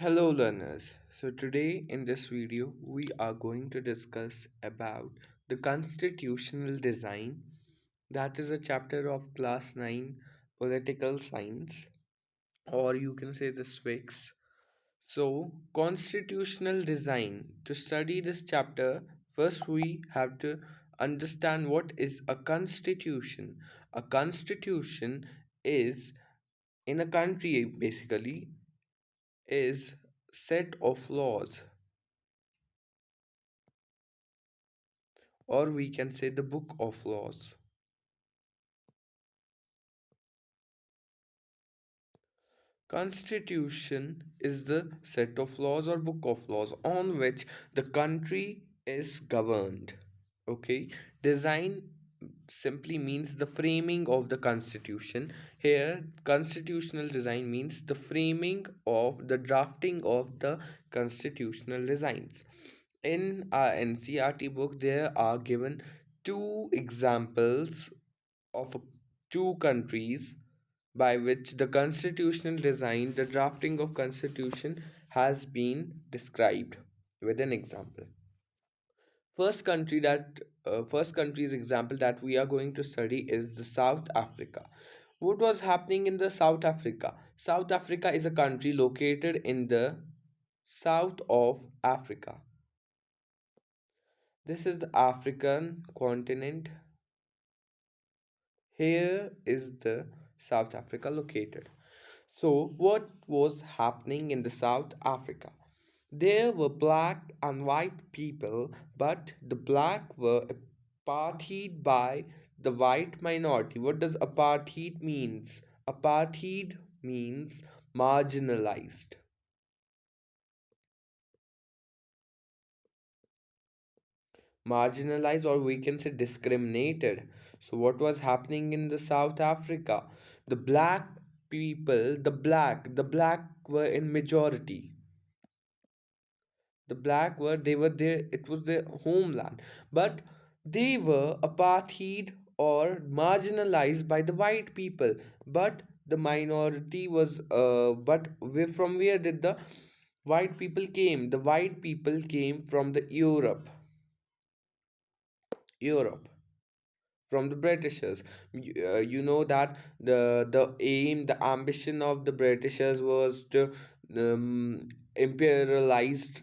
Hello learners. So today in this video we are going to discuss about the constitutional design, that is a chapter of class 9 political science, or you can say the civics. So constitutional design, to study this chapter first we have to understand what is a constitution. A constitution is, in a country basically, is set of laws, or we can say the book of laws. Constitution is the set of laws or book of laws on which the country is governed. Okay, design simply means the framing of the constitution. Here, constitutional design means the framing of the drafting of the constitutional designs. In our NCRT book, there are given two examples of two countries by which the constitutional design, the drafting of constitution has been described with an example. First country's example that we are going to study is the South Africa. What was happening in the South Africa? South Africa is a country located in the south of Africa. This is the African continent. Here is the South Africa located. So, what was happening in the South Africa? There were black and white people, but the black were apartheid by the white minority. What does apartheid means? Apartheid means marginalized. Marginalized, or we can say discriminated. So what was happening in the South Africa? The black people, the black were in majority. The black were, they were there, it was their homeland, but they were apartheid or marginalized by the white people. But the minority was from where did the white people came? The white people came from the Europe, from the Britishers. You know that the aim, the ambition of the Britishers was to imperialized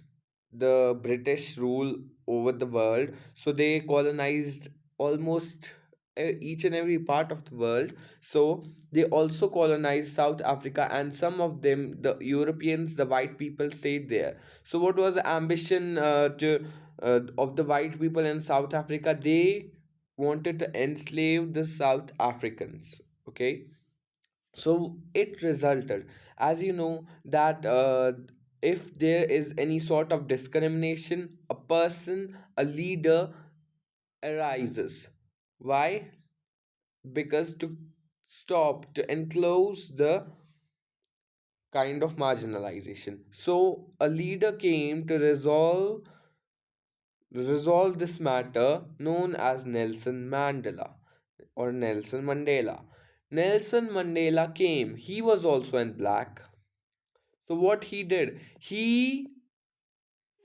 the British rule over the world. So they colonized almost each and every part of the world. So they also colonized South Africa, and some of them, the Europeans, the white people, stayed there. So what was the ambition to of the white people in South Africa? They wanted to enslave the South Africans. Okay, so it resulted, as you know, that if there is any sort of discrimination, a person, a leader arises. Why? Because to stop, to enclose the kind of marginalization. So a leader came to resolve this matter, known as Nelson Mandela or Nelson Mandela. Nelson Mandela came. He was also in black. So what he did, he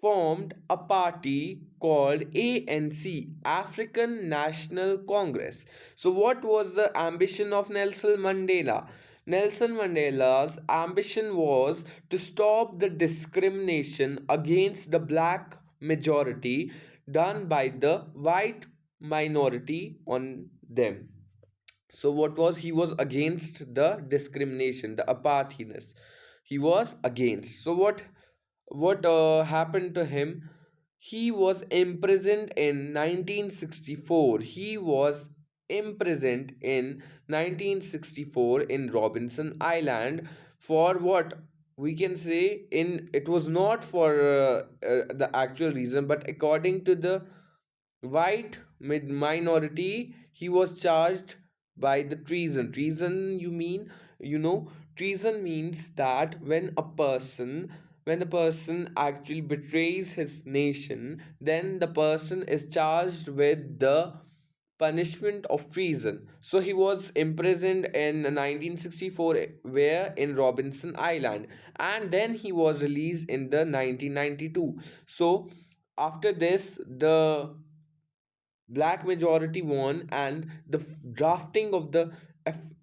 formed a party called ANC, African National Congress. So what was the ambition of Nelson Mandela? Nelson Mandela's ambition was to stop the discrimination against the black majority done by the white minority on them. So what was, he was against the discrimination, the apartheidness, he was against. So what happened to him? He was imprisoned in 1964. He was imprisoned in 1964 in Robinson Island. For what? We can say, in it was not for the actual reason, but according to the white mid minority, he was charged by the treason. You mean, treason means that when a person actually betrays his nation, then the person is charged with the punishment of treason. So he was imprisoned in 1964, where in Robinson Island, and then he was released in the 1992. So after this, the black majority won, and the drafting of the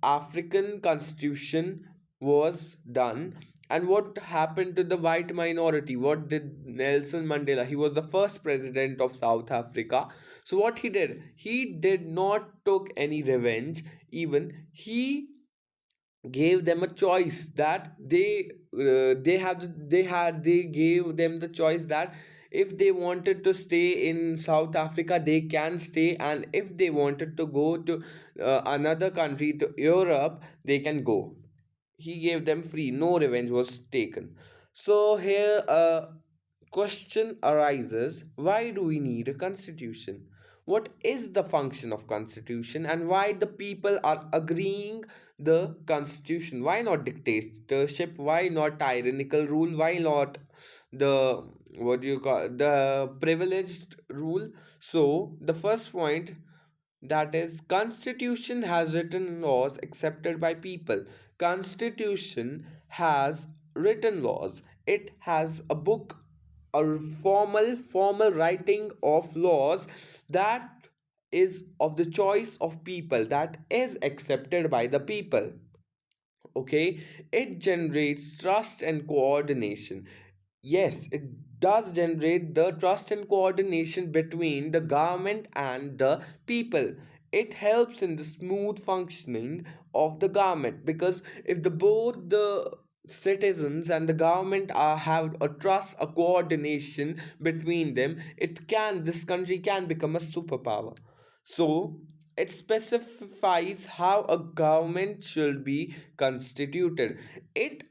African constitution was done. And what happened to the white minority? What did Nelson Mandela? He was the first president of South Africa. So what he did not took any revenge. Even he gave them a choice that they gave them the choice that if they wanted to stay in South Africa, they can stay, and if they wanted to go to another country, to Europe, they can go. He gave them free, no revenge was taken. So here a question arises: why do we need a constitution? What is the function of constitution, and why the people are agreeing the constitution? Why not dictatorship? Why not tyrannical rule? Why not the, what do you call, the privileged rule? So the first point, that is, constitution has written laws accepted by people. Constitution has written laws. It has a book, a formal writing of laws that is of the choice of people, that is accepted by the people. Okay, it generates trust and coordination. Yes, it does generate the trust and coordination between the government and the people. It helps in the smooth functioning of the government, because if the both the citizens and the government are have a trust, a coordination between them, it can this country can become a superpower. So it specifies how a government should be constituted. It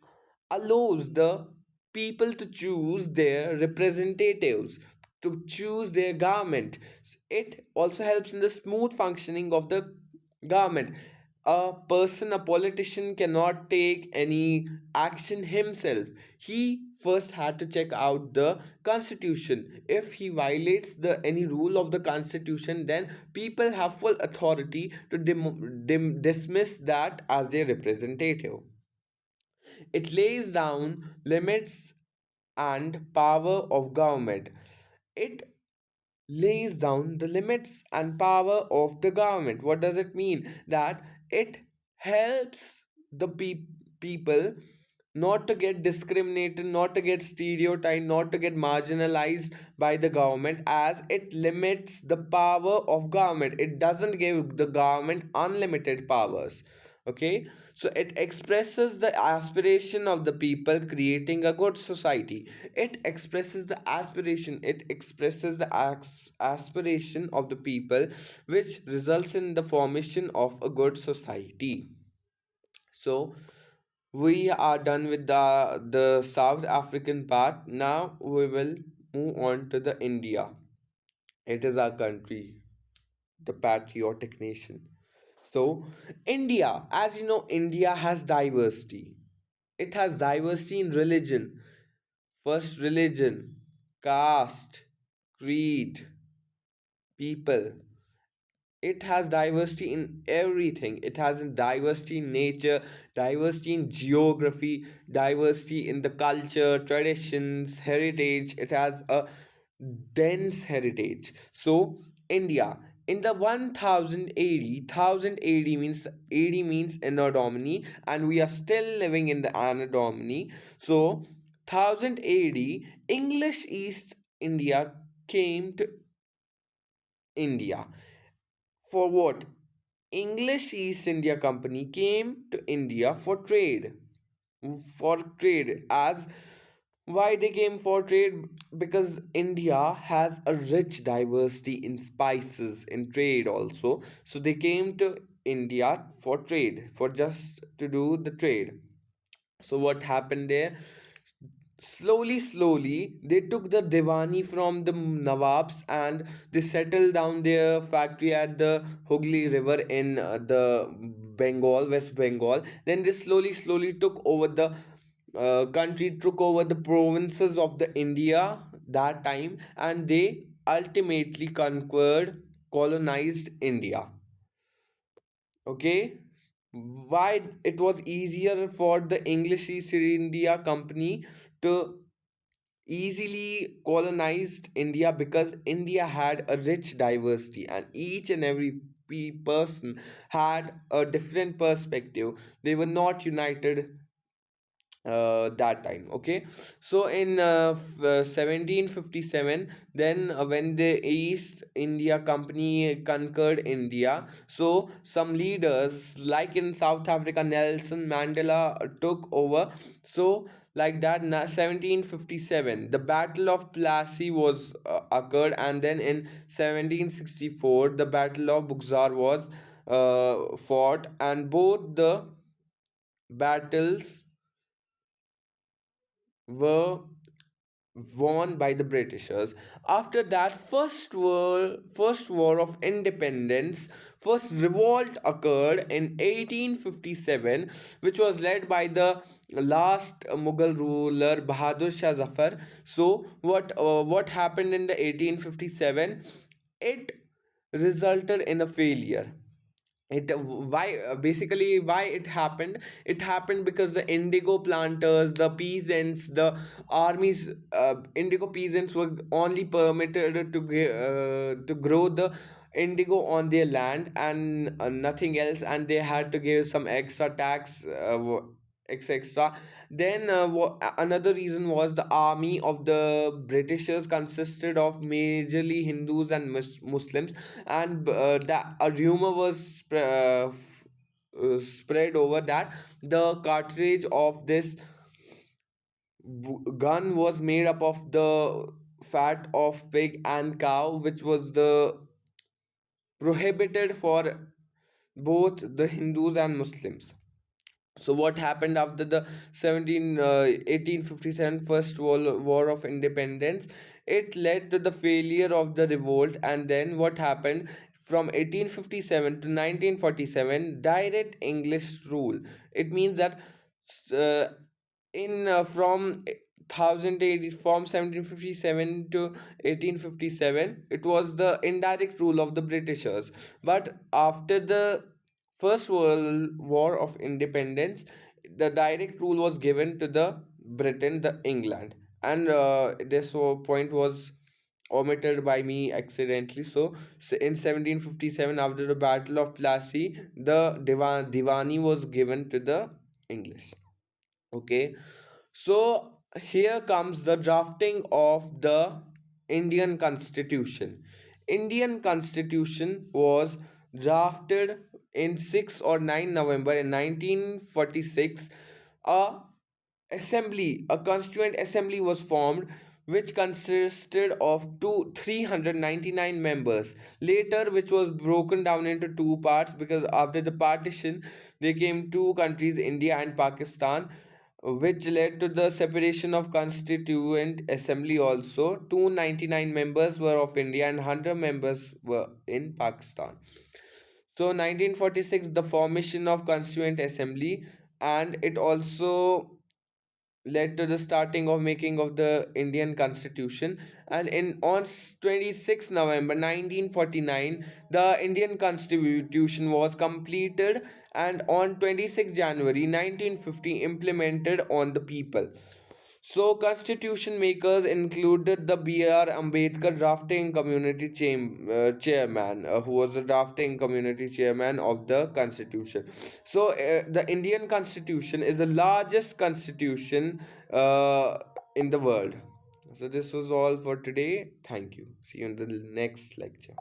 allows the people to choose their representatives, to choose their government. It also helps in the smooth functioning of the government. A person, a politician cannot take any action himself. He first had to check out the constitution. If he violates the any rule of the constitution, then people have full authority to dismiss that as their representative. It lays down limits and power of government. It lays down the limits and power of the government. What does it mean? That it helps the people not to get discriminated, not to get stereotyped, not to get marginalized by the government, as it limits the power of government. It doesn't give the government unlimited powers. Okay, so it expresses the aspiration of the people, creating a good society. It expresses the aspiration, it expresses the aspiration of the people, which results in the formation of a good society. So we are done with the South African part. Now we will move on to the India. It is our country, the patriotic nation. So India, as you know, India has diversity. It has diversity in religion. First, religion, caste, creed, people. It has diversity in everything. It has diversity in nature, diversity in geography, diversity in the culture, traditions, heritage. It has a dense heritage. So India, in the 1000 AD, 1000 AD means, AD means Anno Domini, and we are still living in the Anno Domini. So 1000 AD, English East India came to India. For what? English East India Company came to India for trade. For trade. As why they came for trade? Because India has a rich diversity in spices, in trade also. So they came to India for trade, for just to do the trade. So what happened there? Slowly, they took the Diwani from the Nawabs, and they settled down their factory at the Hooghly River in the Bengal, West Bengal. Then they slowly took over the country, took over the provinces of the India that time, and they ultimately conquered. colonized India. Okay, why it was easier for the English East India Company to easily colonized India? Because India had a rich diversity and each and every person had a different perspective. They were not united that time. Okay, so in 1757, then when the East India Company conquered India, so some leaders like in South Africa, Nelson Mandela took over. So like that, 1757 the Battle of Plassey was occurred, and then in 1764 the Battle of Buxar was fought, and both the battles were won by the Britishers. After that, first war of independence, first revolt occurred in 1857, which was led by the last Mughal ruler Bahadur Shah Zafar. So what happened in the 1857? It resulted in a failure. It why Basically, why it happened because the indigo planters, the peasants, the armies, indigo peasants were only permitted to grow the indigo on their land and nothing else, and they had to give some extra tax, extra. Then another reason was the army of the Britishers consisted of majorly Hindus and Muslims, and a rumor was spread over that the cartridge of this gun was made up of the fat of pig and cow, which was the prohibited for both the Hindus and Muslims. So what happened after the 1857 first war of independence? It led to the failure of the revolt, and then what happened from 1857 to 1947? Direct English rule. It means that uh, in from 1080 from 1757 to 1857 it was the indirect rule of the Britishers. But after the First World War of Independence, the direct rule was given to the Britain, the England, and this point was omitted by me accidentally. So in 1757, after the Battle of Plassey, the Diwani was given to the English. Okay, so here comes the drafting of the Indian Constitution. Indian Constitution was drafted in 6 or 9 November in 1946. A a constituent assembly was formed which consisted of 399 members. Later, which was broken down into two parts because after the partition, there came two countries, India and Pakistan, which led to the separation of constituent assembly also. 299 members were of India and 100 members were in Pakistan. So 1946, the formation of constituent assembly, and it also led to the starting of making of the Indian Constitution. And in on 26 November 1949, the Indian Constitution was completed, and on 26 January 1950 implemented on the people. So, constitution makers included the B.R. Ambedkar drafting community chairman, who was the drafting community chairman of the constitution. So, the Indian constitution is the largest constitution in the world. So, this was all for today. Thank you. See you in the next lecture.